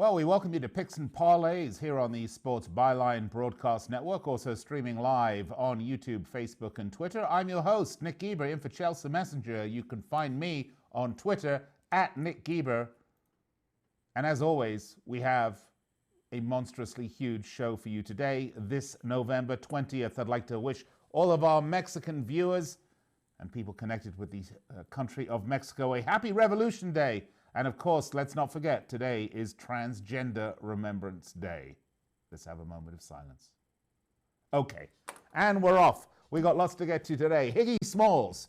Well, we welcome you to Picks and Parlays here on the Sports Byline Broadcast Network, also streaming live on YouTube, Facebook, and Twitter. I'm your host, Nick Geber, in for Chelsea Messenger. You can find me on Twitter at Nick Geber. And as always, we have a monstrously huge show for you today. This November 20th, I'd like to wish all of our Mexican viewers and people connected with the country of Mexico a happy Revolution Day. And of course, let's not forget, today is Transgender Remembrance Day. Let's have a moment of silence. Okay, and we're off. We got lots to get to today. Higgy Smalls,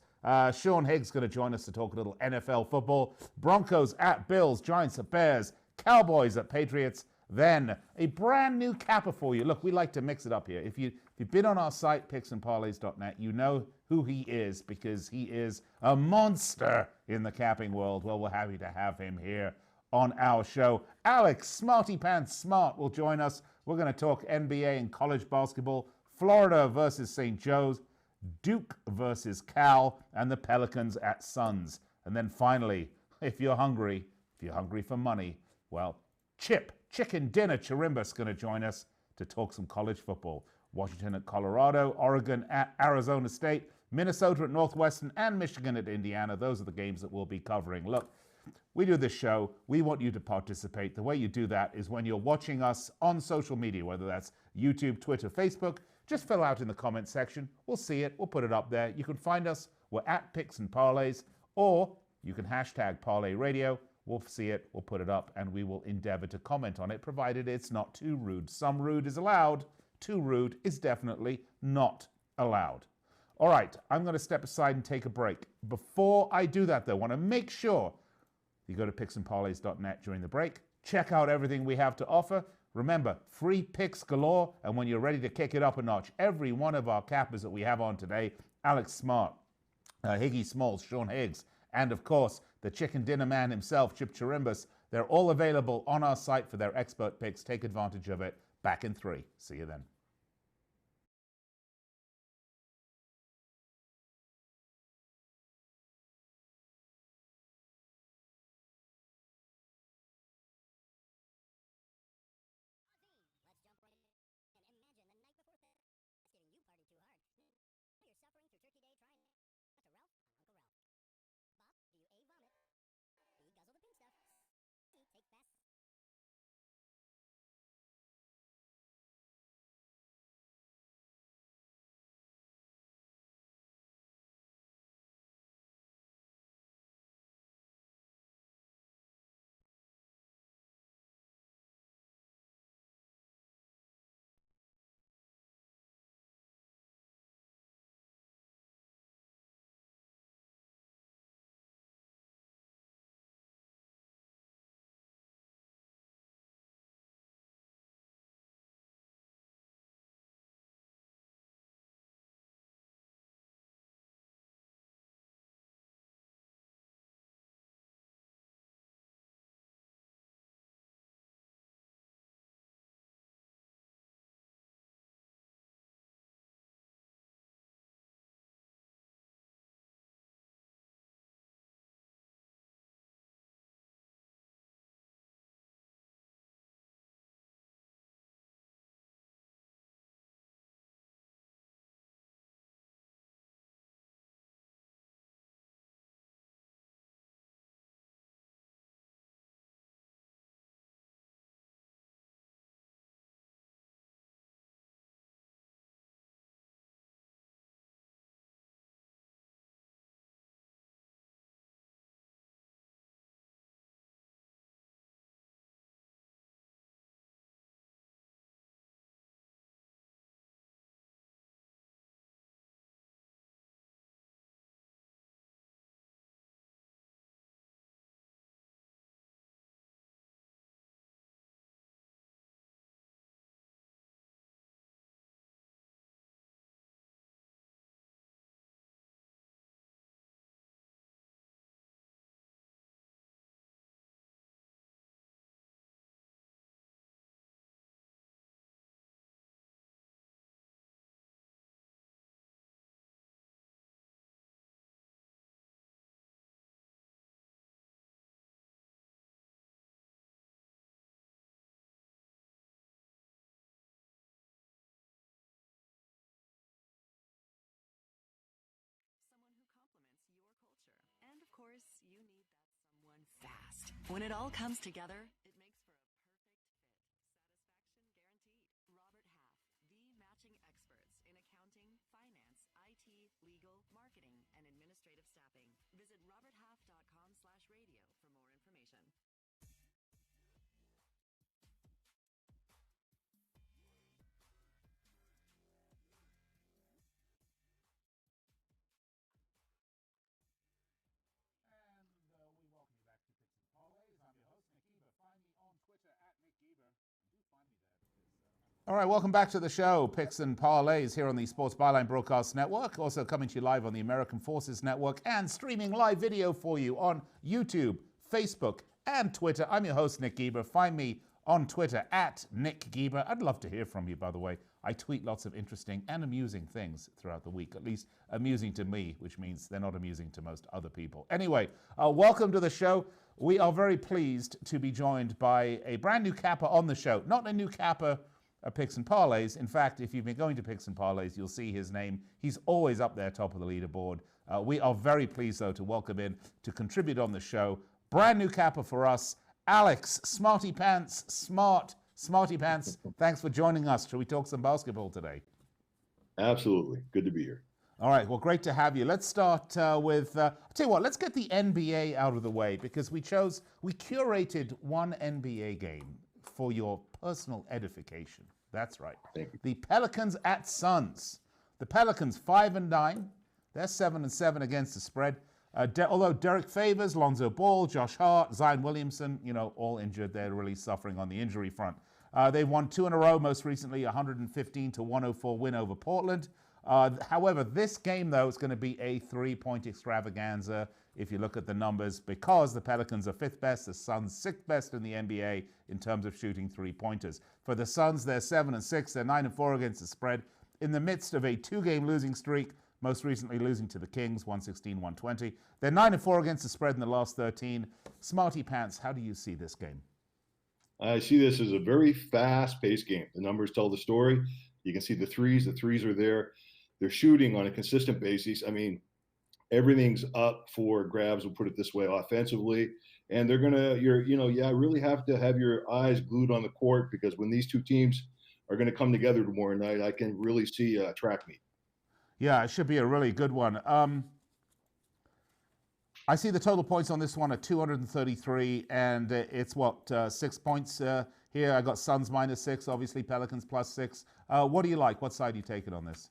Sean Higgs going to join us to talk a little NFL football. Broncos at Bills, Giants at Bears, Cowboys at Patriots. Then a brand new capper for you. Look, we like to mix it up here. If you've been on our site, picksandparlays.net, you know who he is because he is a monster in the capping world. Well, we're happy to have him here on our show. Alex Smarty Pants Smart will join us. We're going to talk NBA and college basketball, Florida versus St. Joe's, Duke versus Cal, and the Pelicans at Suns. And then finally, if you're hungry for money, well, Chicken Dinner Chirimbes going to join us to talk some college football. Washington at Colorado, Oregon at Arizona State, Minnesota at Northwestern, and Michigan at Indiana. Those are the games that we'll be covering. Look, we do this show. We want you to participate. The way you do that is when you're watching us on social media, whether that's YouTube, Twitter, Facebook. Just fill out in the comment section. We'll see it. We'll put it up there. You can find us. We're at Picks and Parlays, or you can hashtag Parlay Radio. We'll see it, we'll put it up, and we will endeavor to comment on it, provided it's not too rude. Some rude is allowed. Too rude is definitely not allowed. All right, I'm going to step aside and take a break. Before I do that, though, I want to make sure you go to picksandparlays.net during the break. Check out everything we have to offer. Remember, free picks galore, and when you're ready to kick it up a notch, every one of our cappers that we have on today, Alex Smart, Higgy Smalls, Sean Higgs, and of course, the chicken dinner man himself, Chip Chirimbes, they're all available on our site for their expert picks. Take advantage of it. Back in 3. See you then. When it all comes together, it makes for a perfect fit. Satisfaction guaranteed. Robert Half, the matching experts in accounting, finance, IT, legal, marketing, and administrative staffing. Visit roberthalf.com/radio for more information. We welcome you back to Picks and Parlays. I'm your host, Nick Geber. Find me on Twitter at Nick Geber. Do find me there because... All right, welcome back to the show, Picks and Parlays, here on the Sports Byline Broadcast Network. Also coming to you live on the American Forces Network and streaming live video for you on YouTube, Facebook, and Twitter. I'm your host, Nick Geber. Find me on Twitter at Nick Geber. I'd love to hear from you, by the way. I tweet lots of interesting and amusing things throughout the week, at least amusing to me, which means they're not amusing to most other people. Anyway, welcome to the show. We are very pleased to be joined by a brand new capper on the show. Not a new capper at Picks and Parlays. In fact, if you've been going to Picks and Parlays, you'll see his name. He's always up there, top of the leaderboard. We are very pleased, though, to welcome in to contribute on the show. Brand new capper for us, Alex Smarty Pants Smarty Pants, thanks for joining us. Shall we talk some basketball today? Absolutely. Good to be here. All right. Well, great to have you. Let's start with, I'll tell you what, let's get the NBA out of the way because we curated one NBA game for your personal edification. That's right. Thank you. The Pelicans at Suns. The Pelicans 5-9. They're 7-7 against the spread. Although Derek Favors, Lonzo Ball, Josh Hart, Zion Williamson, all injured. They're really suffering on the injury front. They've won 2 in a row, most recently 115-104 win over Portland. However, this game, though, is going to be a 3-point extravaganza if you look at the numbers because the Pelicans are 5th best, the Suns 6th best in the NBA in terms of shooting 3-pointers. For the Suns, they're 7-6. They're 9-4 against the spread in the midst of a 2-game losing streak, most recently losing to the Kings, 116-120. They're 9-4 against the spread in the last 13. Smarty Pants, how do you see this game? I see this as a very fast-paced game. The numbers tell the story. You can see the threes. The threes are there. They're shooting on a consistent basis. I mean, everything's up for grabs, we'll put it this way, offensively. And they're going to, really have to have your eyes glued on the court because when these two teams are going to come together tomorrow night, I can really see a track meet. Yeah, it should be a really good one. I see the total points on this one at 233, and it's 6 points here. I got Suns -6, obviously Pelicans +6. What do you like? What side are you taking on this?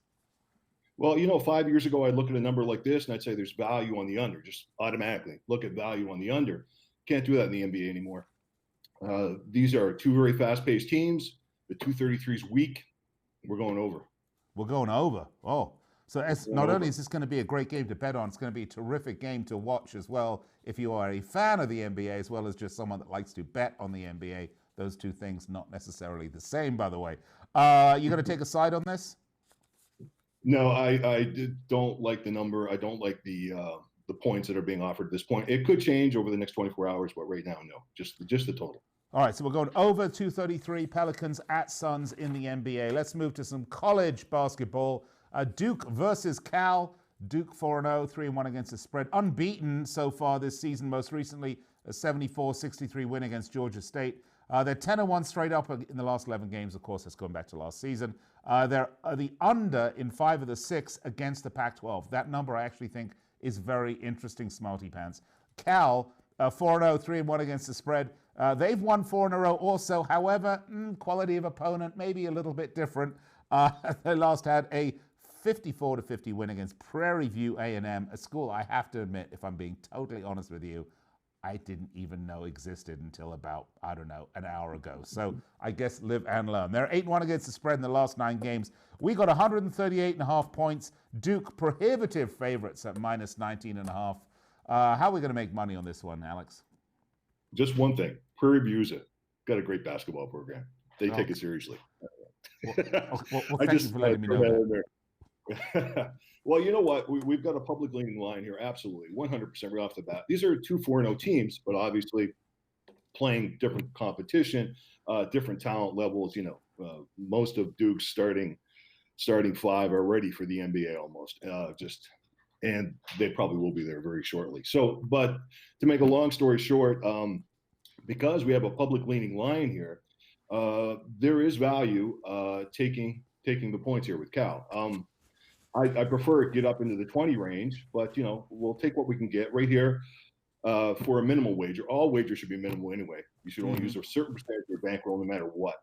Well, 5 years ago, I'd look at a number like this, and I'd say there's value on the under, just automatically. Look at value on the under. Can't do that in the NBA anymore. These are two very fast-paced teams. The 233 is weak. We're going over. We're going over. Oh. So not only is this going to be a great game to bet on, it's going to be a terrific game to watch as well if you are a fan of the NBA as well as just someone that likes to bet on the NBA. Those two things not necessarily the same, by the way. You going to take a side on this? No, I don't like the number. I don't like the points that are being offered at this point. It could change over the next 24 hours, but right now, no. Just the total. All right, so we're going over 233 Pelicans at Suns in the NBA. Let's move to some college basketball. Duke versus Cal. Duke 4-0, 3-1 against the spread. Unbeaten so far this season, most recently a 74-63 win against Georgia State. They're 10-1 straight up in the last 11 games. Of course, that's going back to last season. They're the under in 5 of the 6 against the Pac-12. That number I actually think is very interesting, Smarty Pants. Cal, 4-0, 3-1 against the spread. They've won 4 in a row also. However, quality of opponent maybe a little bit different. They last had a 54-50 win against Prairie View A&M, a school I have to admit, if I'm being totally honest with you, I didn't even know existed until about, an hour ago. So I guess live and learn. They're 8-1 against the spread in the last 9 games. We got 138.5 points. Duke prohibitive favorites at -19.5. How are we going to make money on this one, Alex? Just one thing. Prairie View's got a great basketball program. They take it seriously. Well, thank you for letting me know that. Well, you know what? We've got a public leaning line here. Absolutely. 100% right off the bat. These are 2 4-0 teams, but obviously playing different competition, different talent levels. Most of Duke's starting 5 are ready for the NBA almost. And they probably will be there very shortly. So, but to make a long story short, because we have a public leaning line here, there is value taking the points here with Cal. I prefer it get up into the 20 range, but we'll take what we can get right here for a minimal wager. All wagers should be minimal anyway. You should only use a certain percentage of your bankroll no matter what.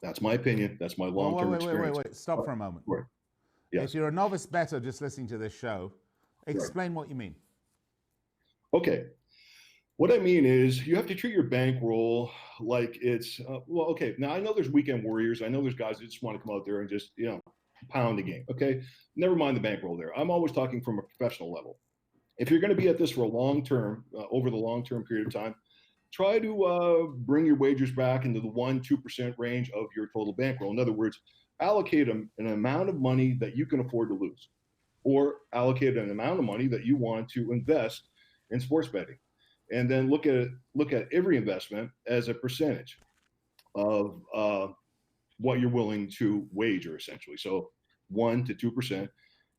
That's my opinion. That's my long-term experience. Wait. Stop for a moment. Right. Yes. If you're a novice bettor just listening to this show, explain what you mean. Okay. What I mean is you have to treat your bankroll like it's, okay. Now, I know there's weekend warriors. I know there's guys that just want to come out there and just, pound the game. Okay. Never mind the bankroll there. I'm always talking from a professional level. If you're going to be at this for a long term, over the long-term period of time, try to bring your wagers back into the 1-2% range of your total bankroll. In other words, allocate an amount of money that you can afford to lose, or allocate an amount of money that you want to invest in sports betting. And then look at every investment as a percentage of what you're willing to wager, essentially. So 1 to 2%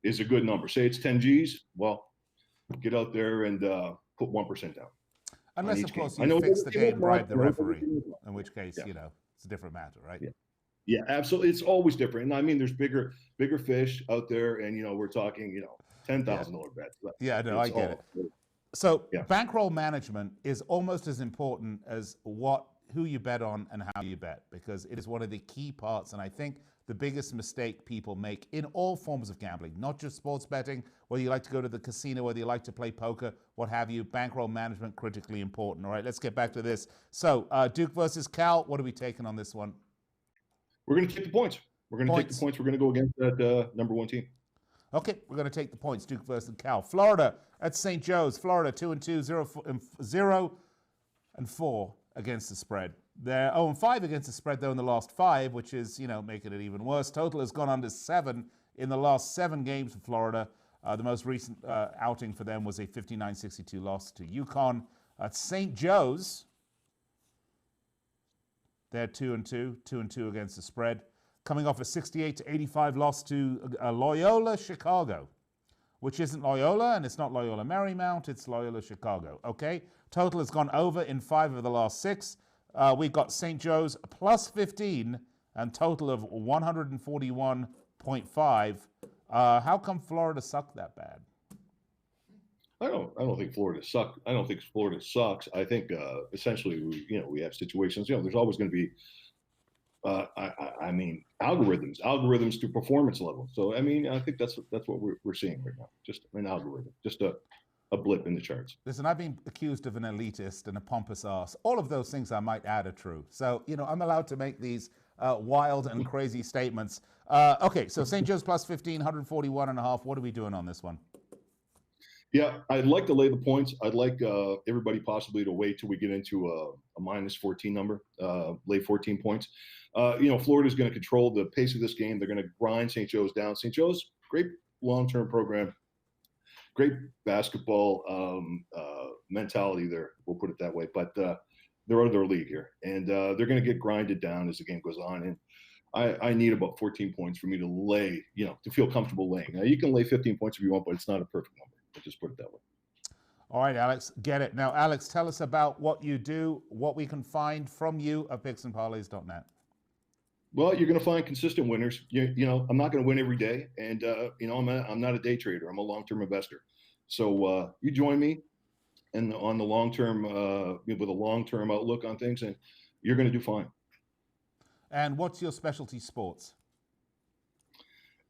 is a good number. Say it's 10 G's. Well, get out there and put 1% down. Unless, of course, you fix the game, bribe the referee, in which case, it's a different matter, right? Yeah, absolutely. It's always different. And I mean, there's bigger fish out there, and we're talking, $10,000 bets. Yeah, no, I get it. So bankroll management is almost as important as who you bet on and how you bet, because it is one of the key parts. And I think the biggest mistake people make in all forms of gambling, not just sports betting, whether you like to go to the casino, whether you like to play poker, what have you, bankroll management, critically important. All right, let's get back to this. So Duke versus Cal, what are we taking on this one? We're going to take the points. We're going to take the points. We're going to go against that number one team. Okay, we're going to take the points, Duke versus Cal. Florida at St. Joe's. Florida 2-2, 0-4 against the spread. They're 0-5 against the spread, though, in the last 5, which is, making it even worse. Total has gone under 7 in the last 7 games for Florida. The most recent outing for them was a 59-62 loss to UConn. At St. Joe's, they're 2-2 against the spread, coming off a 68-85 loss to Loyola Chicago, which isn't Loyola, and it's not Loyola Marymount, it's Loyola Chicago, okay? Total has gone over in 5 of the last 6. We've got St. Joe's plus 15 and total of 141.5. How come Florida sucked that bad? I don't think Florida sucked. I don't think Florida sucks. I think essentially we have situations. There's always going to be algorithms to performance level. So I think that's what we're seeing right now. Just an algorithm, just a blip in the charts. Listen, I've been accused of an elitist and a pompous ass. All of those things I might add are true. So I'm allowed to make these wild and crazy statements. Okay, so St. Joe's plus 15, 141.5. What are we doing on this one? Yeah, I'd like to lay the points. I'd like everybody possibly to wait till we get into a minus 14 number, lay 14 points. Florida's going to control the pace of this game. They're going to grind St. Joe's down. St. Joe's, great long-term program, great basketball mentality there. We'll put it that way. But they're out of their league here, and they're going to get grinded down as the game goes on. And I need about 14 points for me to lay, to feel comfortable laying. Now, you can lay 15 points if you want, but it's not a perfect number. I'll just put it that way. All right, Alex, get it. Now, Alex, tell us about what you do, what we can find from you at picksandparlays.net. Well, you're going to find consistent winners. I'm not going to win every day, and I'm not a day trader. I'm a long-term investor. So you join me, and on the long-term with a long-term outlook on things, and you're going to do fine. And what's your specialty sports?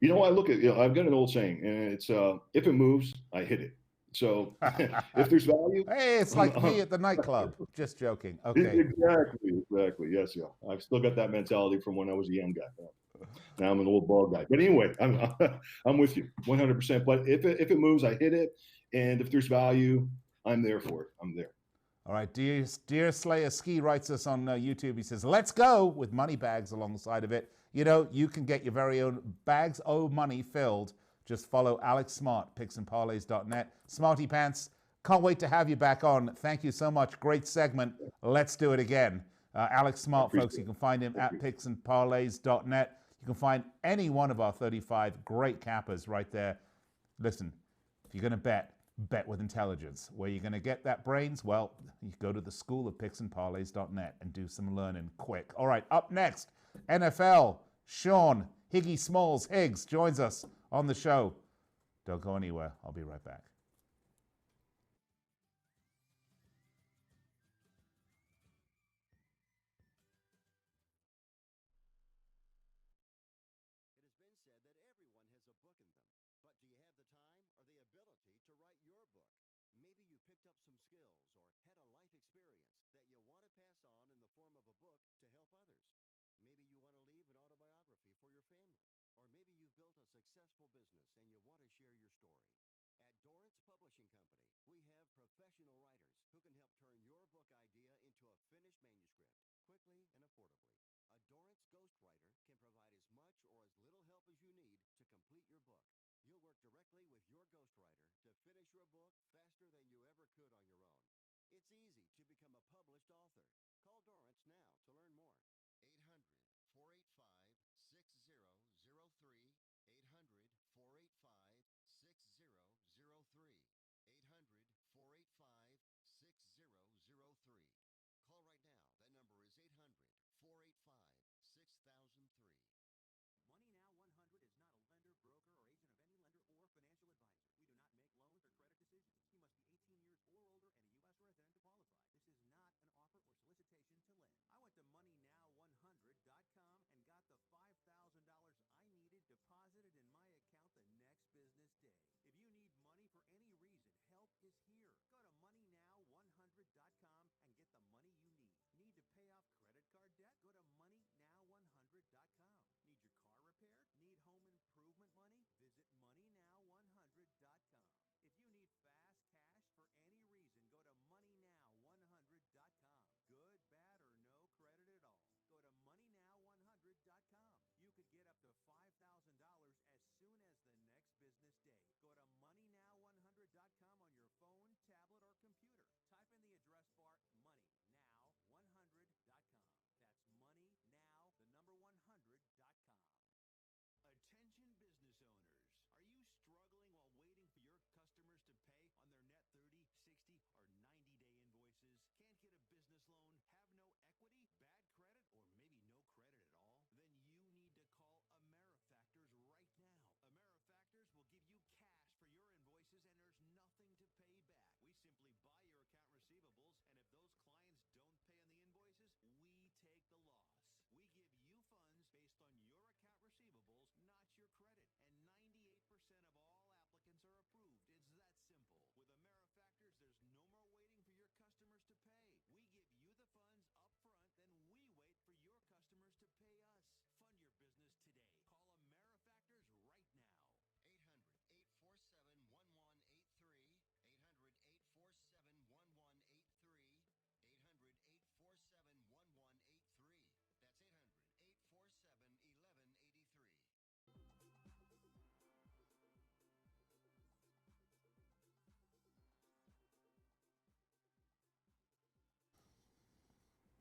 I look at, I've got an old saying, and it's, if it moves, I hit it. So if there's value. Hey, it's like me at the nightclub. Just joking. Okay. Exactly. Yes. Yeah. I've still got that mentality from when I was a young guy. Now I'm an old bald guy. But anyway, I'm with you 100%. But if it moves, I hit it. And if there's value, I'm there for it. I'm there. All right. Dear Slayer Ski writes us on YouTube. He says, let's go, with money bags alongside of it. You can get your very own bags of money filled. Just follow Alex Smart, picksandparlays.net. Smarty Pants, can't wait to have you back on. Thank you so much. Great segment. Let's do it again. Alex Smart, folks, you can find him at picksandparlays.net. You can find any one of our 35 great cappers right there. Listen, if you're going to bet, Bet with intelligence. Where you're going to get that brains? Well, you go to the school of picksandparlays.net and do some learning quick. All right, up next, NFL. Sean Higgs joins us on the show. Don't go anywhere. I'll be right back.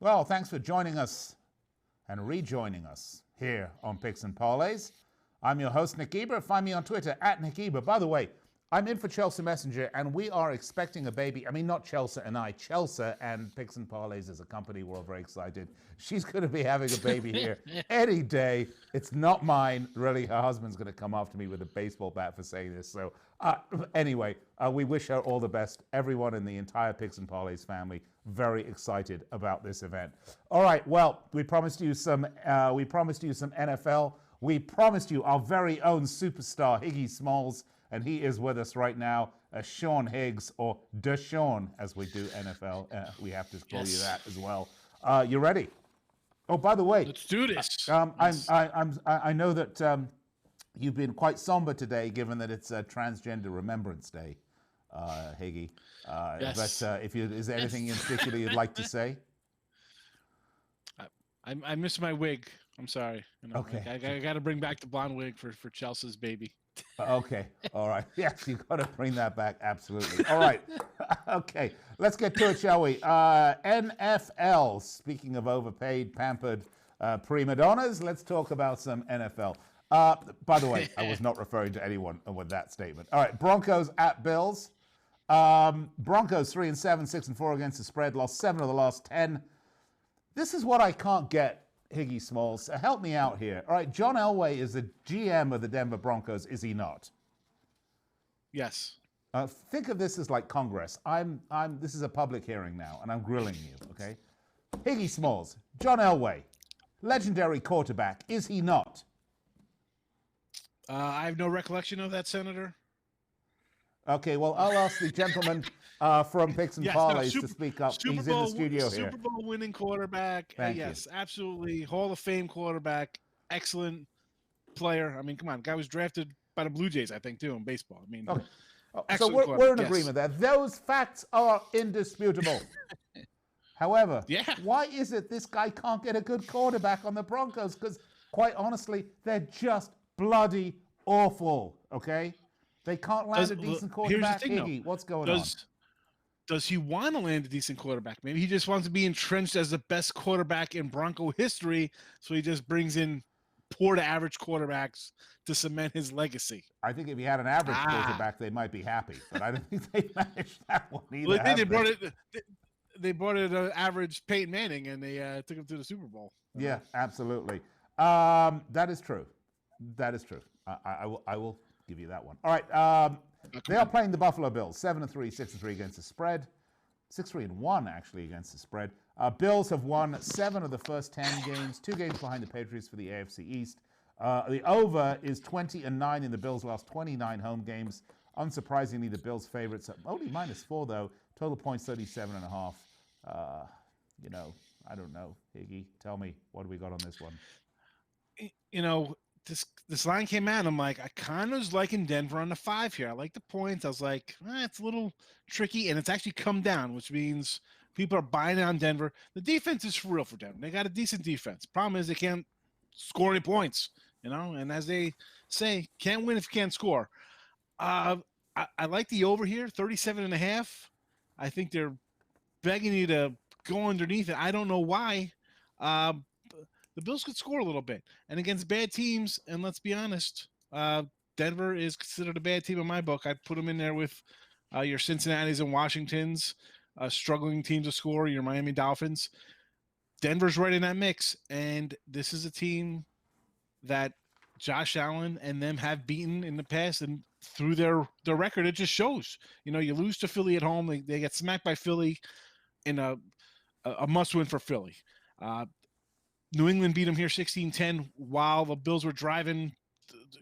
Well, thanks for joining us and rejoining us here on Picks and Parlays. I'm your host, Nick Geber. Find me on Twitter at Nick Geber. By the way, I'm in for Chelsea Messenger, and we are expecting a baby. I mean, not Chelsea and I. Chelsea and Picks and Parlays as a company, we're all very excited. She's going to be having a baby here any day. It's not mine. Really, her husband's going to come after me with a baseball bat for saying this. So anyway, we wish her all the best. Everyone in the entire Picks and Parlays family, very excited about this event. All right, well, we promised you some NFL. We promised you our very own superstar, Higgy Smalls, and he is with us right now, Sean Higgs, or Deshaun, as we do NFL. We have to call you that as well. You ready? Oh, by the way, let's do this. I know that you've been quite somber today, given that it's Transgender Remembrance Day, Higgy. Yes. But is there anything in particular you'd like to say? I miss my wig. I'm sorry. Okay. I got to bring back the blonde wig for Chelsea's baby. Okay. All right. Yes, you've got to bring that back. Absolutely. All right. Okay. Let's get to it, shall we? NFL. Speaking of overpaid, pampered prima donnas, let's talk about some NFL. By the way, I was not referring to anyone with that statement. All right. Broncos at Bills. Broncos 3-7, 6-4 against the spread. Lost 7 of the last 10. This is what I can't get, Higgy Smalls. Help me out here. All right, John Elway is the GM of the Denver Broncos, is he not? Yes. Think of this as like Congress. This is a public hearing now, and I'm grilling you, okay? Higgy Smalls, John Elway, legendary quarterback, is he not? I have no recollection of that, Senator. Okay, well, I'll ask the gentleman from Picks and Parlays to speak up. He's in the studio here. Super Bowl winning quarterback. Yes, absolutely. Hall of Fame quarterback. Excellent player. I mean, come on. The guy was drafted by the Blue Jays, I think, too, in baseball. I mean, okay. So we're in agreement there. Those facts are indisputable. However, why is it this guy can't get a good quarterback on the Broncos? Because, quite honestly, they're just bloody awful, okay? They can't land a decent quarterback. Higgy, what's going on? Does he want to land a decent quarterback? Maybe he just wants to be entrenched as the best quarterback in Bronco history, so he just brings in poor to average quarterbacks to cement his legacy. I think if he had an average quarterback, they might be happy, but I don't think they managed that one either. Well, they brought it an average Peyton Manning, and they took him to the Super Bowl. Yeah, absolutely. That is true. That is true. I will give you that one. All right. They are playing the Buffalo Bills, 7-3, 6-3 against the spread. 6-3-1 actually against the spread. Bills have won 7 of the first 10 games, 2 games behind the Patriots for the AFC East. The over is 20-9 in the Bills' last 29 home games. Unsurprisingly, the Bills' favorites are only -4 though. Total points 37.5. I don't know. Higgy, tell me, what do we got on this one? This line came out. I'm like, I kind of was liking Denver on the 5 here. I like the points. I was like, it's a little tricky, and it's actually come down, which means people are buying on Denver. The defense is for real for Denver. They got a decent defense. Problem is they can't score any points, and as they say, can't win if you can't score. I like the over here, 37.5. I think they're begging you to go underneath it. I don't know why. The Bills could score a little bit. And against bad teams, and let's be honest, Denver is considered a bad team in my book. I'd put them in there with your Cincinnatis and Washingtons, struggling teams to score, your Miami Dolphins. Denver's right in that mix, and this is a team that Josh Allen and them have beaten in the past, and through their record, it just shows. You lose to Philly at home. They get smacked by Philly in a must-win for Philly. New England beat them here 16-10 while the Bills were driving.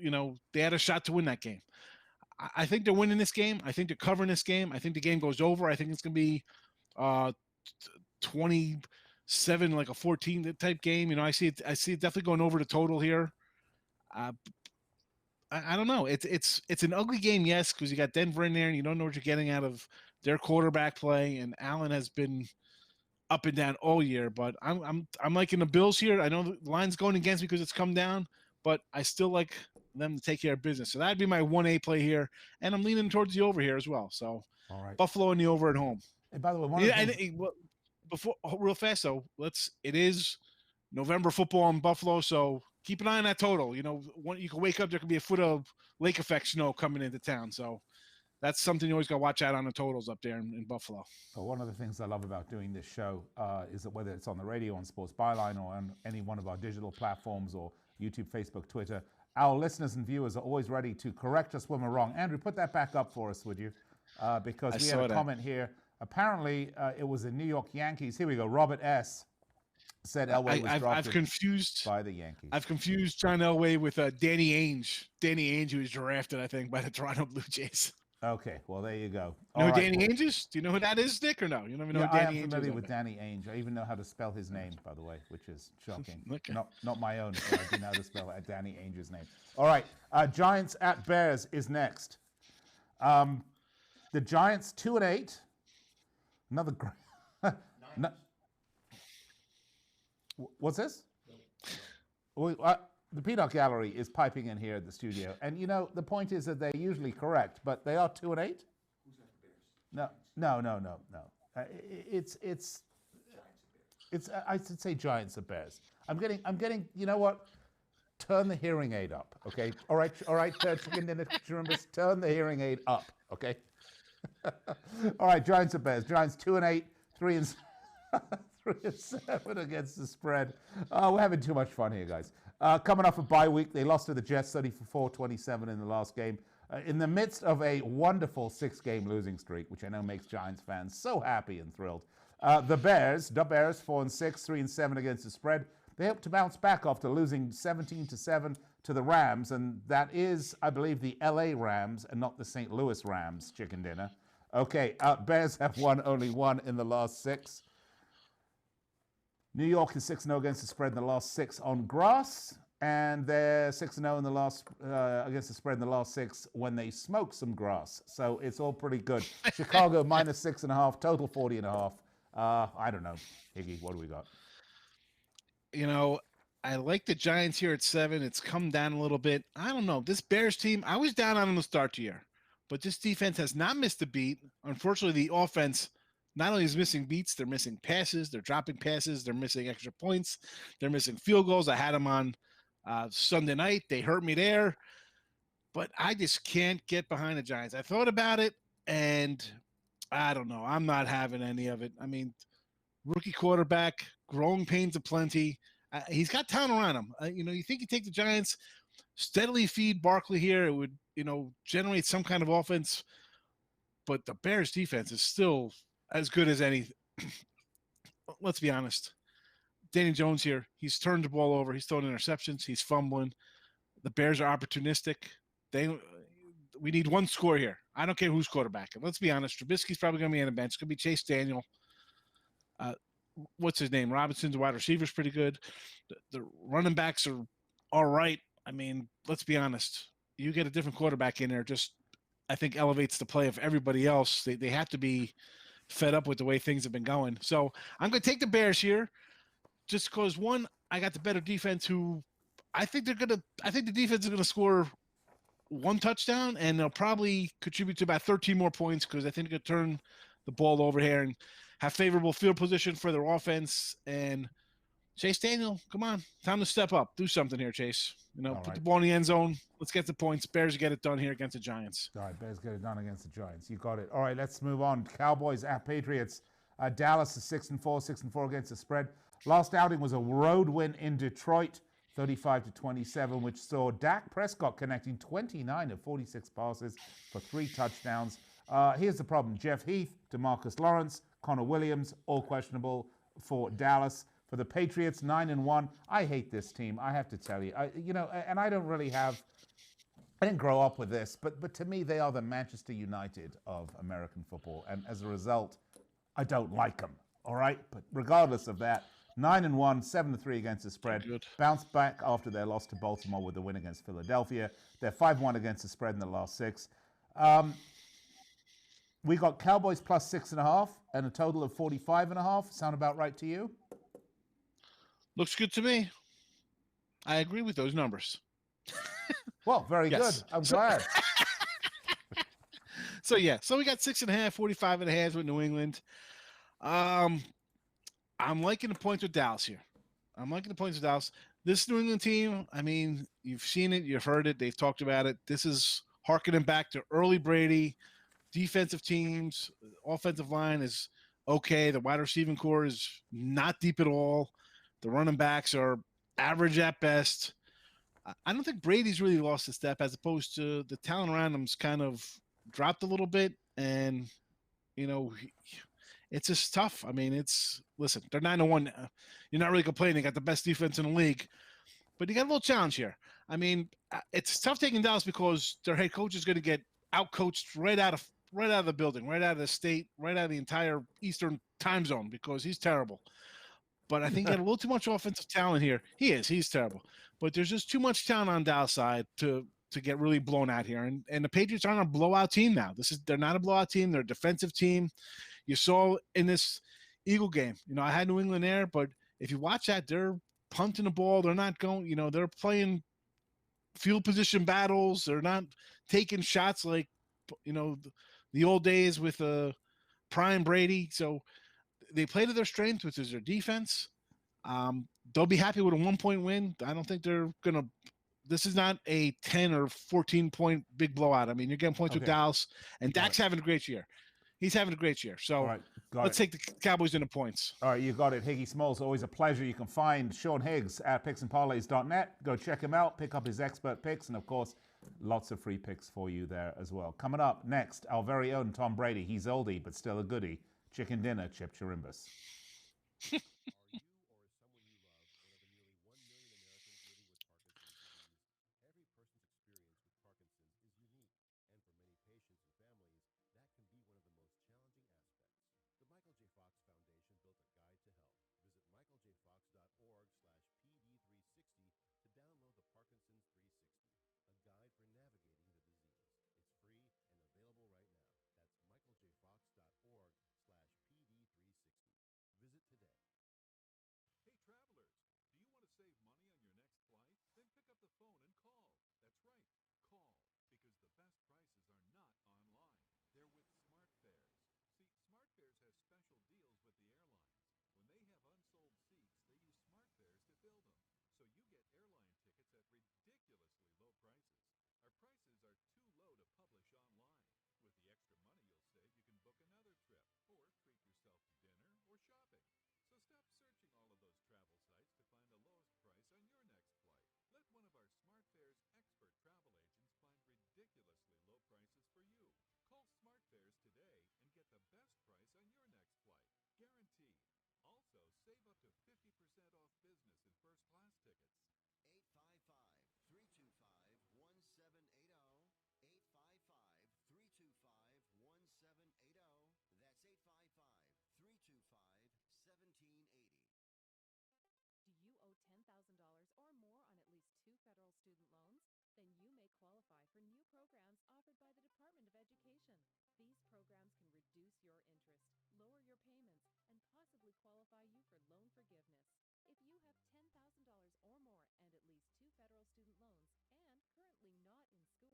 They had a shot to win that game. I think they're winning this game. I think they're covering this game. I think the game goes over. I think it's going to be 27, like a 14 type game. I see it definitely going over the total here. I don't know. It's an ugly game, yes, because you got Denver in there and you don't know what you're getting out of their quarterback play. And Allen has been up and down all year, but I'm liking the Bills here. I know the line's going against me because it's come down, but I still like them to take care of business. So that'd be my 1A play here, and I'm leaning towards the over here as well. So, all right, Buffalo and the over at home. And by the way, before real fast though, it is November football in Buffalo, so keep an eye on that total. You can wake up, there could be a foot of lake effect snow coming into town, so that's something you always got to watch out on the totals up there in Buffalo. Well, one of the things I love about doing this show is that whether it's on the radio, on Sports Byline, or on any one of our digital platforms, or YouTube, Facebook, Twitter, our listeners and viewers are always ready to correct us when we're wrong. Andrew, put that back up for us, would you? Because we had a comment here. Apparently, it was the New York Yankees. Here we go. Robert S. said Elway was drafted by the Yankees. I've confused John Elway with Danny Ainge. Danny Ainge, who was drafted, I think, by the Toronto Blue Jays. Okay, well, there you go. You know who Danny Ainge is? Do you know who that is, Nick, or no? You don't even know who Danny Ainge is? I am familiar with Danny Ainge. I even know how to spell his name, by the way, which is shocking. Okay. Not my own, but I do know how to spell Danny Ainge's name. All right, Giants at Bears is next. The Giants 2-8. Another great. What's this? The Peanut Gallery is piping in here at the studio, and the point is that they're usually correct, but they are 2-8. Who's got the Bears? No. It's I should say Giants or Bears. I'm getting. You know what? Turn the hearing aid up, okay? All right. Chicken dinner, Chirimbes, turn the hearing aid up, okay? All right, Giants and Bears. Giants 2-8, 3-7 against the spread. We're having too much fun here, guys. Coming off a bye week, they lost to the Jets 34-27 in the last game. In the midst of a wonderful 6-game losing streak, which I know makes Giants fans so happy and thrilled. The Bears 4-6, 3-7 against the spread. They hope to bounce back after losing 17-7 to the Rams, and that is, I believe, the LA Rams and not the St. Louis Rams chicken dinner. Okay, Bears have won only one in the last 6. New York is 6-0 against the spread in the last 6 on grass, and they're 6-0 in the last against the spread in the last 6 when they smoke some grass. So it's all pretty good. Chicago minus 6.5, total 40.5. I don't know, Higgy, what do we got? You know, I like the Giants here at 7. It's come down a little bit. I don't know. This Bears team, I was down on them to start the year, but this defense has not missed a beat. Unfortunately, the offense not only is missing beats, they're missing passes, they're dropping passes, they're missing extra points, they're missing field goals. I had them on Sunday night. They hurt me there, but I just can't get behind the Giants. I thought about it, and I don't know. I'm not having any of it. I mean, rookie quarterback, growing pains aplenty. He's got talent around him. You think you take the Giants, steadily feed Barkley here, it would, generate some kind of offense. But the Bears defense is still as good as any. Let's be honest. Danny Jones here, he's turned the ball over. He's thrown interceptions. He's fumbling. The Bears are opportunistic. We need one score here. I don't care who's quarterback. And let's be honest, Trubisky's probably going to be on the bench. It's going to be Chase Daniel. What's his name? Robinson's wide receiver's pretty good. The running backs are all right. I mean, let's be honest. You get a different quarterback in there, just I think elevates the play of everybody else. They have to be fed up with the way things have been going. So I'm going to take the Bears here, just because one, I got the better defense. I think the defense is going to score one touchdown, and they'll probably contribute to about 13 more points because I think they're going to turn the ball over here and have favorable field position for their offense. And Chase Daniel, come on, time to step up. Do something here, Chase. Put the ball in the end zone. Let's get the points. Bears get it done here against the Giants. All right, Bears get it done against the Giants. You got it. All right, let's move on. Cowboys at Patriots. Dallas is 6-4 against the spread. Last outing was a road win in Detroit, 35-27, which saw Dak Prescott connecting 29 of 46 passes for 3 touchdowns. Here's the problem. Jeff Heath, DeMarcus Lawrence, Connor Williams, all questionable for Dallas. For the Patriots, 9-1. I hate this team, I have to tell you. And I don't really have, I didn't grow up with this, but to me, they are the Manchester United of American football. And as a result, I don't like them, all right? But regardless of that, 9-1, 7-3 against the spread. Bounced back after their loss to Baltimore with the win against Philadelphia. They're 5-1 against the spread in the last 6. We got Cowboys plus 6.5 and a total of 45.5. Sound about right to you? Looks good to me. I agree with those numbers. Well, very good. I'm glad. So we got 6.5, 45.5 with New England. I'm liking the points with Dallas here. This New England team, I mean, you've seen it, you've heard it, they've talked about it. This is harkening back to early Brady. Defensive teams, offensive line is okay. The wide receiving core is not deep at all. The running backs are average at best. I don't think Brady's really lost a step, as opposed to the talent around him's kind of dropped a little bit. And, it's just tough. I mean, listen, they're 9-1. You're not really complaining. They got the best defense in the league. But you got a little challenge here. I mean, it's tough taking Dallas because their head coach is going to get out-coached right out of the building, right out of the state, right out of the entire Eastern time zone, because he's terrible. But I think he had a little too much offensive talent here. He's terrible. But there's just too much talent on Dallas side to get really blown out here. And the Patriots aren't a blowout team now. They're not a blowout team. They're a defensive team. You saw in this Eagle game, I had New England there, but if you watch that, they're punting the ball. They're not going, they're playing field position battles. They're not taking shots like, the old days with prime Brady. So they play to their strength, which is their defense. They'll be happy with a 1-point win. I don't think they're going to – this is not a 10 or 14-point big blowout. I mean, you're getting points with Dallas, and Dak's having a great year. He's having a great year. So All right, got let's it. take the Cowboys into points. All right, you got it. Higgy Smalls, always a pleasure. You can find Sean Higgs at picksandparlays.net. Go check him out, pick up his expert picks, and of course, lots of free picks for you there as well. Coming up next, our very own Tom Brady. He's oldie, but still a goodie. Chicken dinner, Chip Chirimbes. Do you owe $10,000 or more on at least 2 federal student loans? Then you may qualify for new programs offered by the Department of Education. These programs can reduce your interest, lower your payments, and possibly qualify you for loan forgiveness. If you have $10,000 or more and at least 2 federal student loans and currently not in school,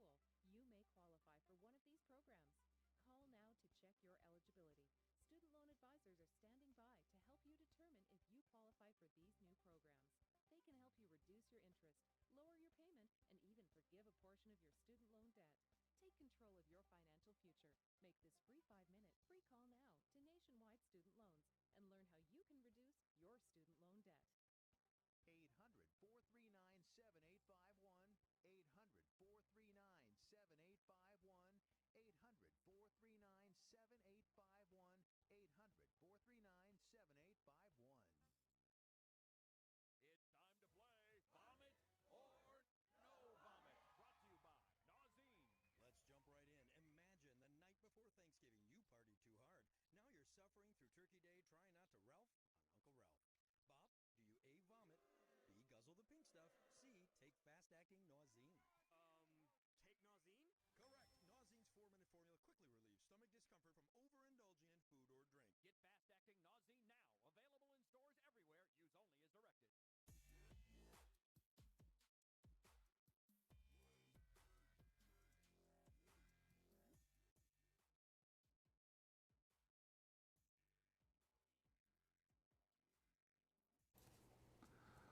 you may qualify for one of these programs. Call now to check your eligibility. Student loan advisors are standing by to help you determine if you qualify for these new programs. They can help you reduce your interest, lower your payment, and even forgive a portion of your student loan debt. Take control of your financial future. Make this free 5-minute free call now to Nationwide Student Loans and learn how you can reduce your student loan debt. 800-439-7851, 800-439-7851, 800-439-7851, 800-439-7851. It's time to play Vomit or No Vomit, brought to you by Nauzene. Let's jump right in. Imagine the night before Thanksgiving, you partied too hard. Now you're suffering through Turkey Day trying not to Ralph on Uncle Ralph. Bob, do you A, vomit, B, guzzle the pink stuff, C, take fast-acting Nauzene? Take Nauzene? Correct. Nauzene's 4-minute formula quickly relieves stomach discomfort from overindulging in food or drink. Get fast-acting Nauzene now. Available in stores everywhere. Use only as directed.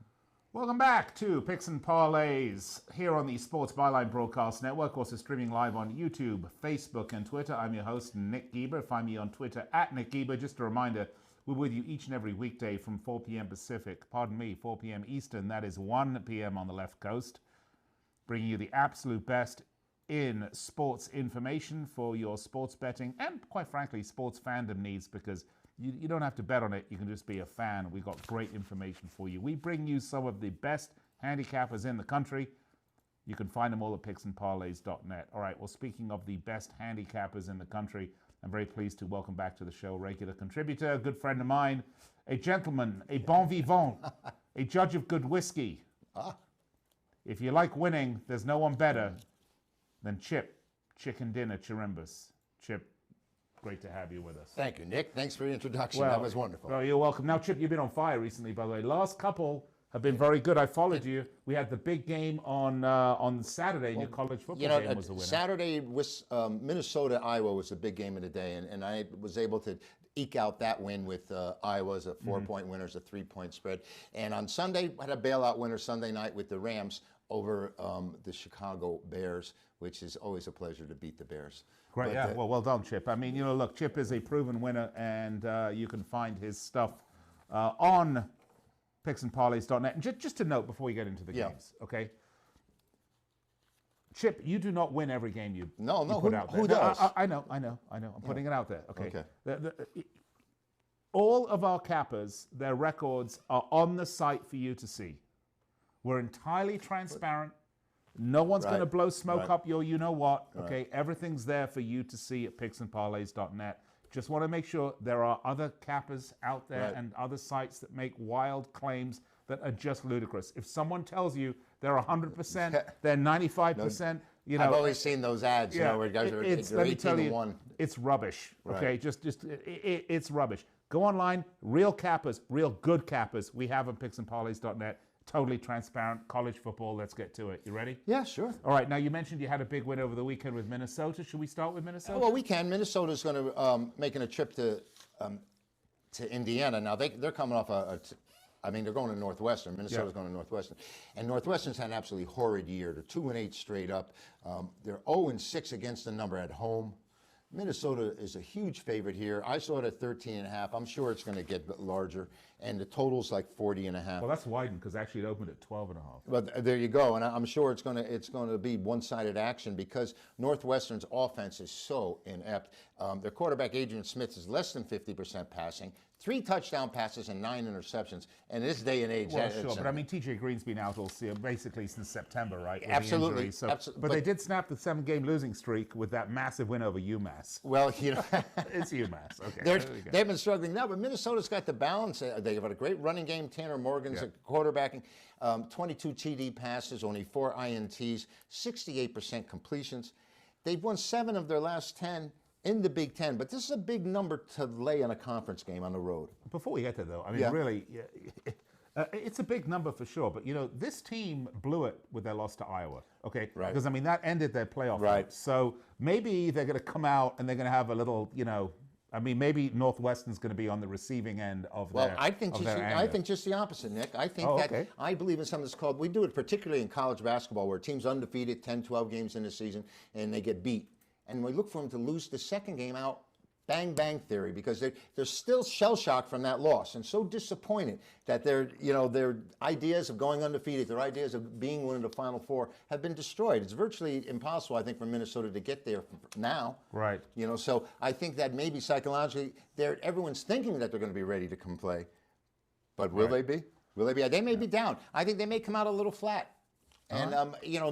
Welcome back to Picks and Parlays here on the Sports Byline Broadcast Network, also streaming live on YouTube, Facebook, and Twitter. I'm your host, Nick Geber. Find me on Twitter at Nick Geber. Just a reminder, we're with you each and every weekday from 4 p.m. Pacific, 4 p.m. Eastern, that is 1 p.m. on the left coast, bringing you the absolute best in sports information for your sports betting and, quite frankly, sports fandom needs, because you don't have to bet on it. You can just be a fan. We've got great information for you. We bring you some of the best handicappers in the country. You can find them all at picksandparlays.net. All right, well, speaking of the best handicappers in the country, I'm very pleased to welcome back to the show regular contributor, a good friend of mine, a gentleman, a bon vivant, a judge of good whiskey. If you like winning, there's no one better than Chip Chicken Dinner Chirimbes. Chip, great to have you with us. Thank you, Nick. Thanks for the introduction. That was wonderful. Well, you're welcome. Now, Chip, you've been on fire recently, by the way. Last couple have been very good. I followed you. We had the big game on Saturday, and your college football game was the winner. Saturday, Minnesota, Iowa was a big game of the day, and I was able to eke out that win with Iowa as a 4-point winner, as a 3-point spread. And on Sunday, I had a bailout winner Sunday night with the Rams over the Chicago Bears, which is always a pleasure to beat the Bears. Great, But, yeah. Well done, Chip. I mean, look, Chip is a proven winner, and you can find his stuff on picksandparlays.net. And just to note before we get into the games, okay? Chip, you do not win every game you put out there. Who does? I know. I'm putting it out there, okay? All of our cappers, their records are on the site for you to see. We're entirely transparent. No one's going to blow smoke up your you-know-what, okay? Everything's there for you to see at picksandparlays.net. Just want to make sure there are other cappers out there and other sites that make wild claims that are just ludicrous. If someone tells you they're 100%, they're 95%, I've always seen those ads, where guys are let me tell you, it's rubbish, okay? It's rubbish. Go online, real cappers, real good cappers, we have on picksandparlays.net. Totally transparent. College football. Let's get to it. You ready? Yeah, sure. All right. Now, you mentioned you had a big win over the weekend with Minnesota. Should we start with Minnesota? Well, we can. Minnesota's going to making a trip to Indiana. Now they're coming off they're going to Northwestern. Minnesota's going to Northwestern, and Northwestern's had an absolutely horrid year. They're 2-8 straight up. They're 0-6 against the number at home. Minnesota is a huge favorite here. I saw it at 13.5. I'm sure it's going to get larger, and the total's like 40.5. Well, that's widened because actually it opened at 12.5. But there you go, and I'm sure it's going to be one-sided action because Northwestern's offense is so inept. Their quarterback Adrian Smith is less than 50% passing, 3 touchdown passes and 9 interceptions. And in this day and age, well, sure, but I mean, TJ Green's been out all season, basically since September, right? Absolutely. But they did snap the 7-game losing streak with that massive win over UMass. Well, it's UMass. Okay, they've been struggling now, but Minnesota's got the balance. They've got a great running game. Tanner Morgan's quarterbacking, 22 TD passes, only 4 INTs, 68% completions. They've won 7 of their last 10 in the Big Ten, but this is a big number to lay on a conference game on the road. Before we get there, though, I mean, really, it's a big number for sure. But, this team blew it with their loss to Iowa, okay? Right. Because, I mean, that ended their playoff run. So maybe they're going to come out and they're going to have a little, maybe Northwestern's going to be on the receiving end of their Well, I think just the opposite, Nick. I think I believe in something that's called, we do it particularly in college basketball where teams undefeated 10, 12 games in the season and they get beat. And we look for them to lose the second game out, bang, bang theory, because they're still shell-shocked from that loss and so disappointed that their ideas of going undefeated, their ideas of being one of the Final Four have been destroyed. It's virtually impossible, I think, for Minnesota to get there now. Right. So I think that maybe psychologically, everyone's thinking that they're going to be ready to come play. But will they be? Will they be? They may be down. I think they may come out a little flat. And,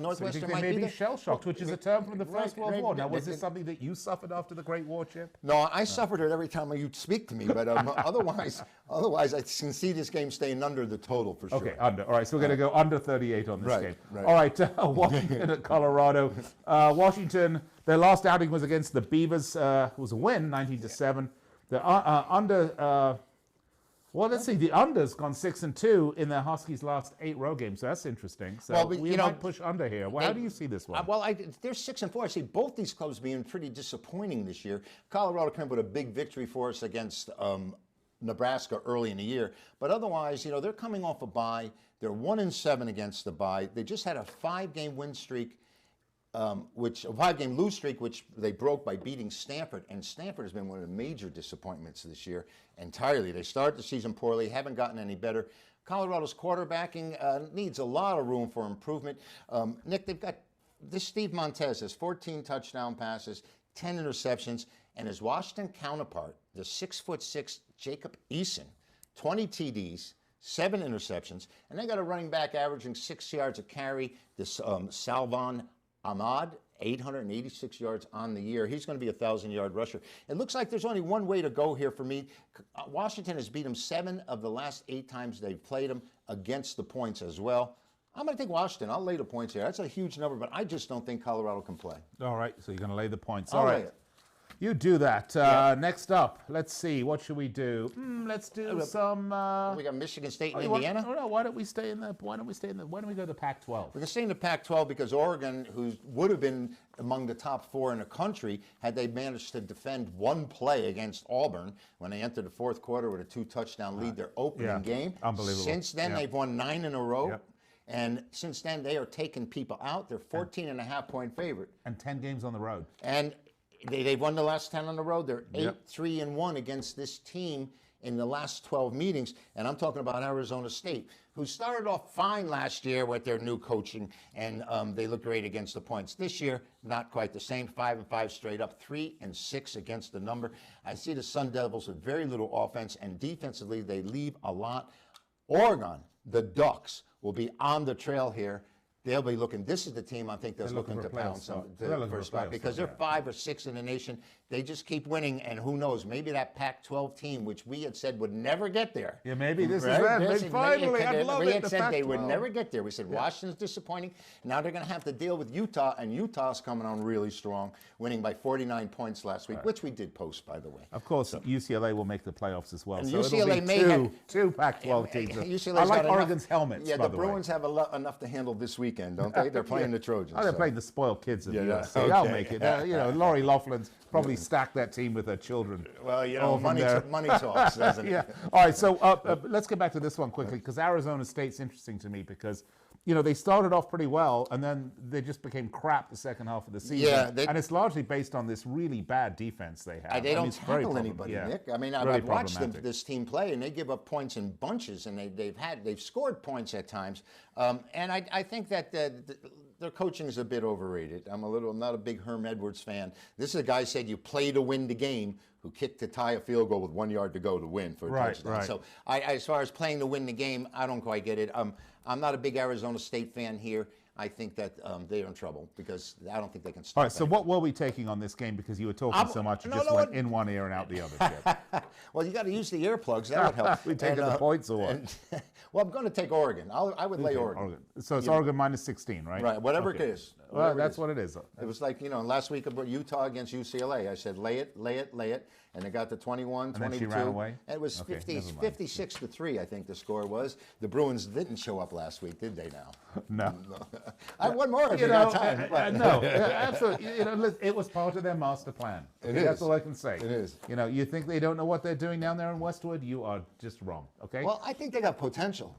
Northwestern so might be there. shell-shocked, which is a term from the First World War. Now, was this something that you suffered after the Great War, Chip? No, I suffered it every time you speak to me, but otherwise, I can see this game staying under the total for sure. Okay, under. All right, so we're going to go under 38 on this game. Right. All right, Washington at Colorado. Washington, their last outing was against the Beavers. It was a win, 19-7. The under... Well, let's see. The under's gone 6-2 in their Huskies' last 8 road games. So that's interesting. So we might push under here. Well, how do you see this one? They're 6-4. I see both these clubs being pretty disappointing this year. Colorado came with a big victory for us against Nebraska early in the year, but otherwise, they're coming off a bye. They're 1-7 against the bye. They just had a 5-game win streak. A 5-game lose streak, which they broke by beating Stanford. And Stanford has been one of the major disappointments this year entirely. They started the season poorly, haven't gotten any better. Colorado's quarterbacking needs a lot of room for improvement. Nick, they've got this Steve Montez has 14 touchdown passes, 10 interceptions, and his Washington counterpart, the 6'6" Jacob Eason, 20 TDs, 7 interceptions, and they got a running back averaging 6 yards a carry. This Salvon Ahmad, 886 yards on the year. He's going to be a 1,000-yard rusher. It looks like there's only one way to go here for me. Washington has beat them 7 of the last 8 times they've played them against the points as well. I'm going to take Washington. I'll lay the points here. That's a huge number, but I just don't think Colorado can play. All right, so you're going to lay the points. All right. You do that. Next up, let's see. What should we do? Let's do some. We got Michigan State and Indiana. Why don't we stay in the? Why don't we go to Pac-12? We're going to stay in the Pac-12 because Oregon, who would have been among the top 4 in the country, had they managed to defend one play against Auburn when they entered the fourth quarter with a 2-touchdown lead, their opening game. Unbelievable. Since then, they've won 9 in a row. Yep. And since then, they are taking people out. They're 14.5-point favorite. And 10 games on the road. And They've won the last 10 on the road. They're Yep. 8-3-1 against this team in the last 12 meetings. And I'm talking about Arizona State, who started off fine last year with their new coaching, and they looked great against the points. This year, not quite the same. 5-5 straight up, 3-6 against the number. I see the Sun Devils with very little offense, and defensively, they leave a lot. Oregon, the Ducks, will be on the trail here. They'll be looking. This is the team I think that's They're looking looking to for a playoff pound spot. some They're looking for for a a spot playoff because spot, they're 5 or 6 in the nation. They just keep winning, and who knows? Maybe that Pac-12 team, which we had said would never get there. Yeah, maybe this Right? is them. This Maybe is- finally, I'd love we it. had The said they would Pac-12. never get there. We said Washington's disappointing. Now they're going to have to deal with Utah, and Utah's coming on really strong, winning by 49 points last week, which we did post, by the way. Of course, UCLA will make the playoffs as well. And So it'll UCLA be may two, have- two Pac-12 teams. UCLA's I like got enough- Oregon's helmets, Yeah, by the way. Bruins have enough to handle this weekend, don't they? They're playing the Trojans. Oh, they're so. playing the spoiled kids of Yeah, the yeah. USA. They'll Okay. make it. You know, Lori Loughlin's probably stacked that team with her children. Well, you all know, from money, there. money talks, doesn't it? Yeah. All right. So let's get back to this one quickly because Arizona State's interesting to me because, you know, they started off pretty well and then they just became crap the second half of the season. Yeah, and it's largely based on this really bad defense they have. They don't it's very tackle anybody, yeah, Nick. I mean, really I've watched problematic. this team play, and they give up points in bunches, and they've scored points at times. And I think that their coaching is a bit overrated. I'm not a big Herm Edwards fan. This is a guy who said you play to win the game, who kicked to tie a field goal with 1 yard to go to win for a touchdown. Right. So as far as playing to win the game, I don't quite get it. I'm not a big Arizona State fan here. I think that they're in trouble because I don't think they can stop. All right, so anybody. what were we taking on this game because you were talking so much, it just went in one ear and out the other, Chip. Well, you got to use the earplugs. That would help. We taking the points or what? Well, I'm going to take Oregon. I would lay Oregon. So it's Oregon minus 16, right? Right, whatever Okay. it is. Well, Whatever that's is. what it is. It was like, last week about Utah against UCLA. I said, lay it. And they got to 21, And then 22. she ran away? And it was Okay, 50, never mind. 56-3, I think the score was. The Bruins didn't show up last week, did they now? No. I have one more if You you know, got time. But- no, absolutely. You know, listen, it was part of their master plan. Okay, It that's is. all I can say. It is. You know, you think they don't know what they're doing down there in Westwood? You are just wrong. Okay. Well, I think they got potential.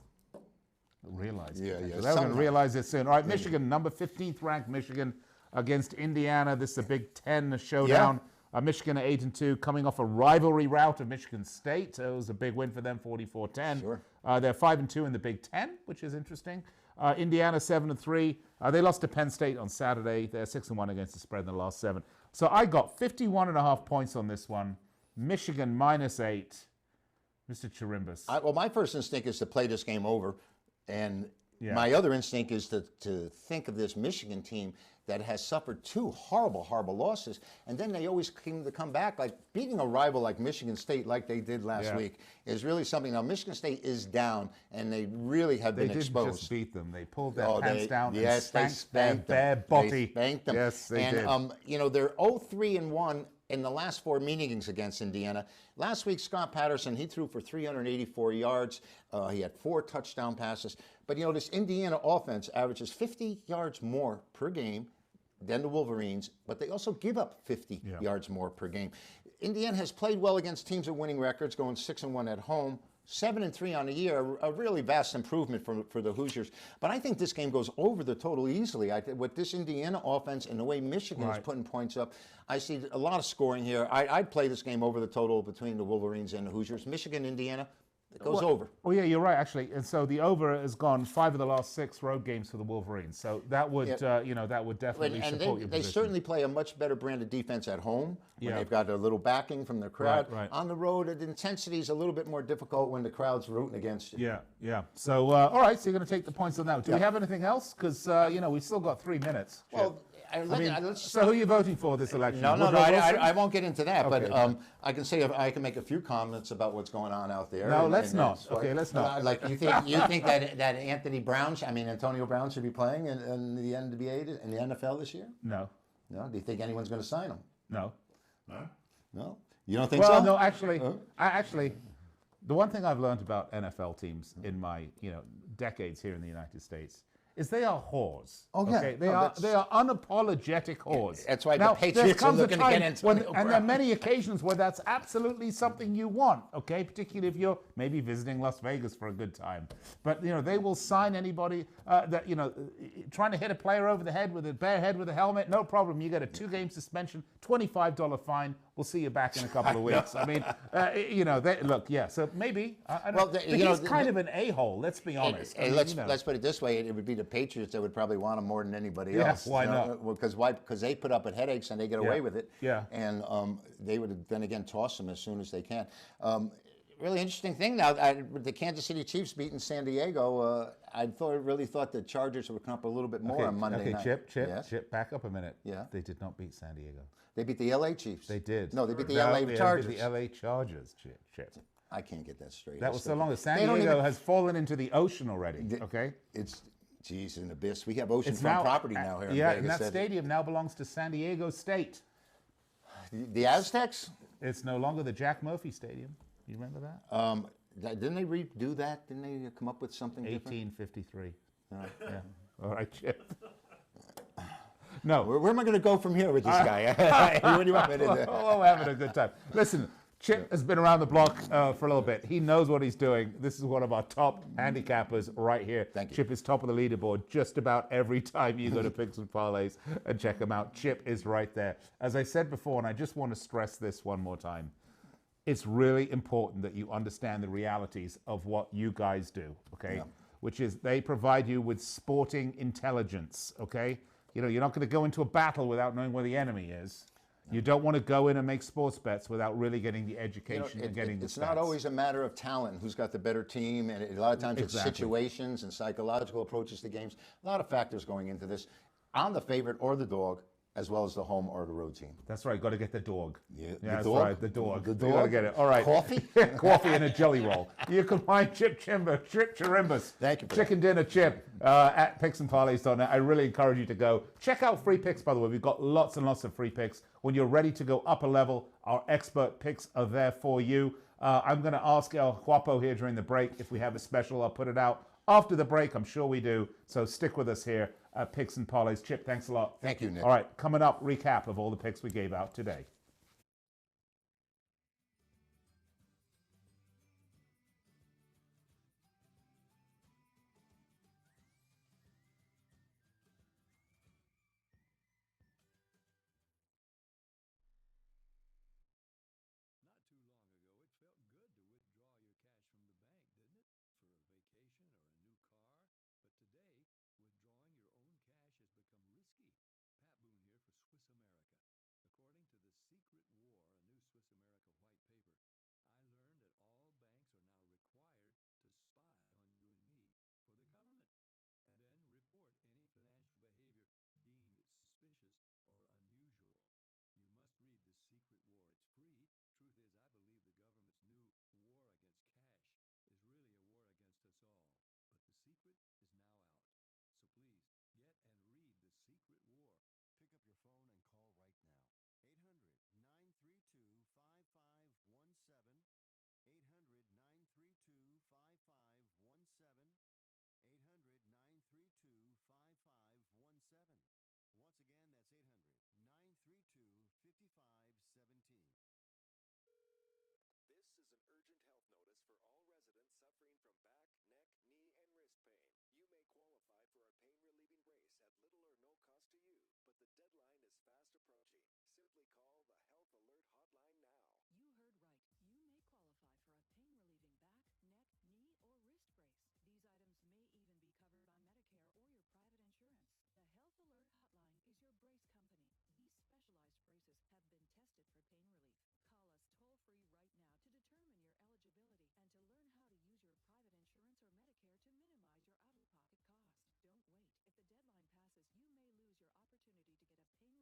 Realize. Yeah, potential. yeah, They're going to somehow. realize it soon. All right, Michigan, number 15th ranked Michigan against Indiana. This is a Big Ten showdown. Michigan at 8-2, coming off a rivalry rout of Michigan State. It was a big win for them, 44-10. Sure. They're 5-2 in the Big Ten, which is interesting. Indiana 7-3. They lost to Penn State on Saturday. They're 6-1 against the spread in the last 7. So I got 51.5 points on this one. Michigan -8. Mr. Chirimbes. Well, my first instinct is to play this game over, and Yeah. my other instinct is to think of this Michigan team that has suffered 2 horrible, horrible losses, and then they always seem to come back. Like beating a rival like Michigan State, like they did last week, is really something. Now, Michigan State is down, and they really have They been didn't exposed. just beat them. They pulled their Oh, pants down yes, and they spanked their spanked bare them. body. They spanked them. Yes, they did. And they're 0-3-1 in the last 4 meetings against Indiana. Last week, Scott Patterson, he threw for 384 yards. He had 4 touchdown passes. But this Indiana offense averages 50 yards more per game than the Wolverines, but they also give up 50 yards more per game. Indiana has played well against teams with winning records, going 6-1 at home. 7-3 on the year, a really vast improvement for the Hoosiers. But I think this game goes over the total easily. With this Indiana offense and the way Michigan is putting points up, I see a lot of scoring here. I'd play this game over the total between the Wolverines and the Hoosiers. Michigan, Indiana, it goes over. Oh, yeah, you're right, actually. And so the over has gone 5 of the last 6 road games for the Wolverines. So that would, that would definitely And support your they position. certainly play a much better brand of defense at home when Yeah. they've got a little backing from the crowd. Right. On the road, the intensity is a little bit more difficult when the crowd's rooting against you. Yeah. So, all right, so you're going to take the points on that. Do we have anything else? Because, we've still got 3 minutes. Chip. Well, let's so who are you voting for this election? No, Woodrow Wilson? I won't get into that. Okay. But I can say I can make a few comments about what's going on out there. No, let's not. it's like- Okay, let's not. Like you think that Antonio Brown should be playing in the NBA in the NFL this year? No. No. Do you think anyone's going to sign him? No. No. You don't think Well, so? no, actually, the one thing I've learned about NFL teams in my, decades here in the United States is they are whores. Oh, yeah. Okay? They No, are unapologetic whores. That's why the now, Patriots there comes are a looking to time get Antonio and there are Brown. many occasions where that's absolutely something you want, okay? Particularly if you're maybe visiting Las Vegas for a good time. But, they will sign anybody that, trying to hit a player over the head with a bare head with a helmet, no problem. You get a 2-game suspension, $25 fine. We'll see you back in a couple of weeks. I mean, so maybe. He's kind of an a-hole, let's be honest. Let's put it this way: it would be the Patriots that would probably want him more than anybody else. Why not? Because they put up with headaches and they get away with it. Yeah. And they would then again toss him as soon as they can. Really interesting thing now. The Kansas City Chiefs beating San Diego. I really thought the Chargers would come up a little bit more on Monday night. Chip, back up a minute. Yeah. They did not beat San Diego. They beat the LA Chiefs. They did. No, they beat the LA Chargers. They beat the LA Chargers, Chip. I can't get that straight. That was so long as San Diego has fallen into the ocean already. Okay. It's an abyss. We have oceanfront property now here in Vegas. Yeah, and that stadium now belongs to San Diego State. The Aztecs? It's no longer the Jack Murphy Stadium. You remember that? Didn't they redo that? Didn't they come up with something 1853. Yeah. All right, Chip. No. Where am I going to go from here with this guy? What do you want me to do? Oh, we're having a good time. Listen, Chip has been around the block for a little bit. He knows what he's doing. This is one of our top handicappers right here. Thank you. Chip is top of the leaderboard just about every time you go to Picks and Parlays and check him out. Chip is right there. As I said before, and I just want to stress this one more time, it's really important that you understand the realities of what you guys do, okay? Yeah. Which is they provide you with sporting intelligence, okay? You're not going to go into a battle without knowing where the enemy is. You don't want to go in and make sports bets without really getting the education and getting the stats. It's not always a matter of talent, who's got the better team, and a lot of times it's situations and psychological approaches to games. A lot of factors going into this. I'm the favorite or the dog, as well as the home or the road team. That's right. Got to get the dog. Yeah, that's right. The dog. The dog. You got to get it. All right. Coffee? Coffee and a jelly roll. You can find Chip Chirimbes. Thank you. Chicken Dinner Chip at picksandparlays.net. I really encourage you to go. Check out free picks, by the way. We've got lots and lots of free picks. When you're ready to go up a level, our expert picks are there for you. I'm going to ask El Guapo here during the break if we have a special. I'll put it out after the break. I'm sure we do. So stick with us here. Picks and Parlays. Chip, thanks a lot. Thank you, Nick. All right, coming up, recap of all the picks we gave out today. Not too long ago, it felt good to withdraw your cash from the bank, didn't it? For a vacation or a new car. But today, withdrawing your own cash has become risky. Pat Boone here for Swiss America. According to the Secret War, a new Swiss America white paper, I learned that all banks are now required to spy on you and me for the government, and then report any financial behavior deemed suspicious or unusual. You must read The Secret War. It's free. Truth is, I believe the government's new war against cash is really a war against us all. But the secret is now out. So please, get and read The Secret War. Pick up your phone and call right now. 800-932-5517. 800-932-5517. 800-932-5517. Once again, that's 800-932-5517. This is an urgent health notice for all residents suffering from back, neck, knee, and wrist pain. You may qualify for our pain-relieving brace at little or no cost to you, but the deadline is fast approaching. Simply call the Health Alert Hotline now. You heard right. You may qualify for a pain-relieving back, neck, knee, or wrist brace. These items may even be covered by Medicare or your private insurance. The Health Alert Hotline is your brace company. These specialized braces have been tested for pain relief. Call us toll-free right now to determine your eligibility and to learn how to use your private insurance or Medicare to minimize your out-of-pocket cost. Don't wait. If the deadline passes, you may lose your opportunity to get a pain-relieving back, neck,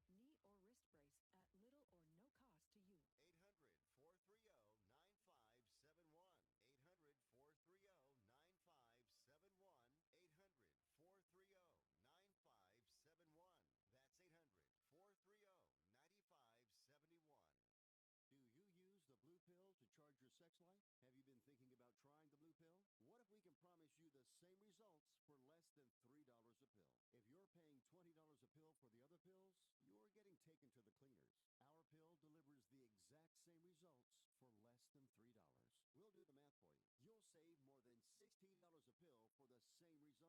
knee, or wrist brace at little or no cost to you. 800-430-9571. 800-430-9571. Do you use the blue pill to charge your sex life? Have you been thinking about trying the blue pill? What if we can promise you the same results for less taken to the cleaners. Our pill delivers the exact same results for less than $3. We'll do the math for you.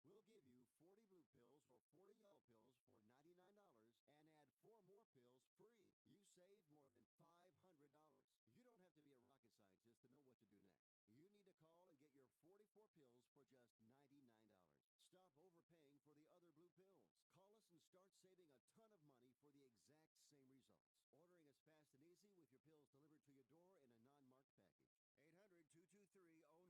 You'll save more than $16 a pill for the same results. Want more? We'll give you 40 blue pills or 40 yellow pills for $99 and add 4 more pills free. You save more than $500. You don't have to be a rocket scientist to know what to do next. You need to call and get your 44 pills for just $99. Stop overpaying for the other blue pills. Call us and start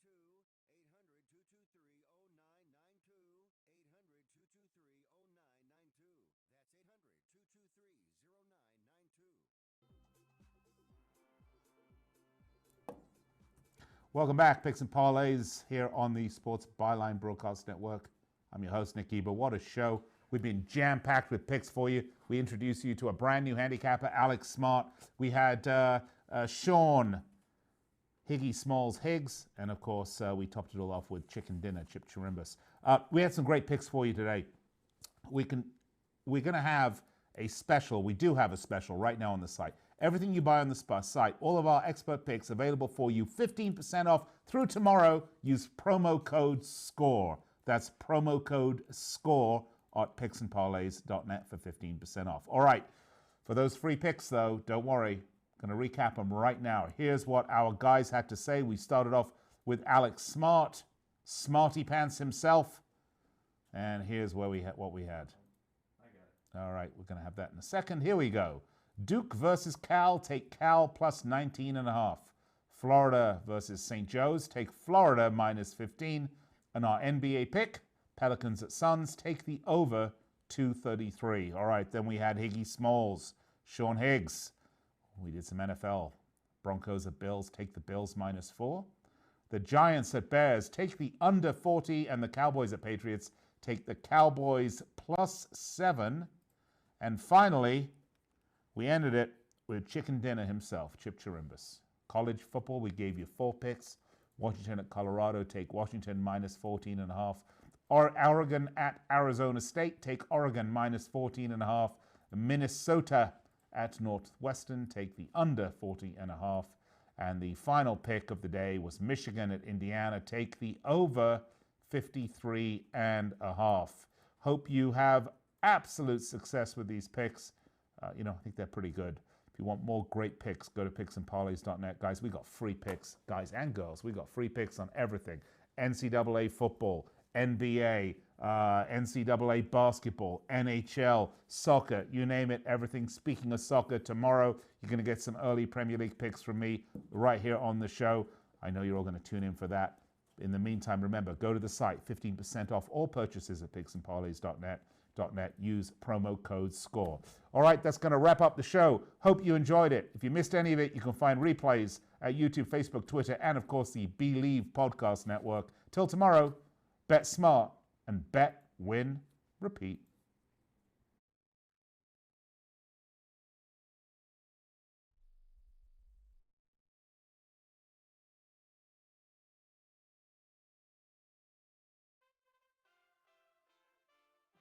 saving a ton of money for the exact same results. Ordering is fast and easy with your pills delivered to your door in a non-marked package. 800-223-0992. 800-223-0992. 800-223-0992. That's 800-223-0992. Welcome back, Picks and Parlays here on the Sports Byline Broadcast Network. I'm your host, Nick Geber. What a show. We've been jam-packed with picks for you. We introduced you to a brand new handicapper, Alex Smart. We had Sean Higgs, and of course, we topped it all off with chicken dinner, Chip Chirimbes. We had some great picks for you today. We're going to have a special. We do have a special right now on the site. Everything you buy on the site, all of our expert picks available for you, 15% off through tomorrow. Use promo code SCORE. That's promo code SCORE at picksandparlays.net for 15% off. All right, for those free picks, though, don't worry. I'm going to recap them right now. Here's what our guys had to say. We started off with Alex Smart, Smarty Pants himself. And here's where what we had. I got it. All right, we're going to have that in a second. Here we go. Duke versus Cal, take Cal plus 19.5. Florida versus St. Joe's, take Florida minus 15. And our NBA pick, Pelicans at Suns, take the over 233. All right, then we had Higgy Smalls, Sean Higgs. We did some NFL. Broncos at Bills, take the Bills minus 4. The Giants at Bears, take the under 40. And the Cowboys at Patriots, take the Cowboys plus 7. And finally, we ended it with chicken dinner himself, Chip Chirimbes. College football, we gave you 4 picks. Washington at Colorado, take Washington minus 14.5. Oregon at Arizona State, take Oregon minus 14.5. Minnesota at Northwestern, take the under 40.5. And the final pick of the day was Michigan at Indiana, take the over 53.5. Hope you have absolute success with these picks. I think they're pretty good. If you want more great picks, go to picksandparlays.net. Guys, we got free picks, guys and girls. We got free picks on everything. NCAA football, NBA, NCAA basketball, NHL, soccer, you name it, everything. Speaking of soccer, tomorrow you're going to get some early Premier League picks from me right here on the show. I know you're all going to tune in for that. In the meantime, remember, go to the site, 15% off all purchases at picksandparlays.net. Use promo code SCORE. All right, that's going to wrap up the show. Hope you enjoyed it. If you missed any of it, you can find replays at YouTube, Facebook, Twitter, and of course the Believe Podcast Network. Till tomorrow, bet smart and bet, win, repeat.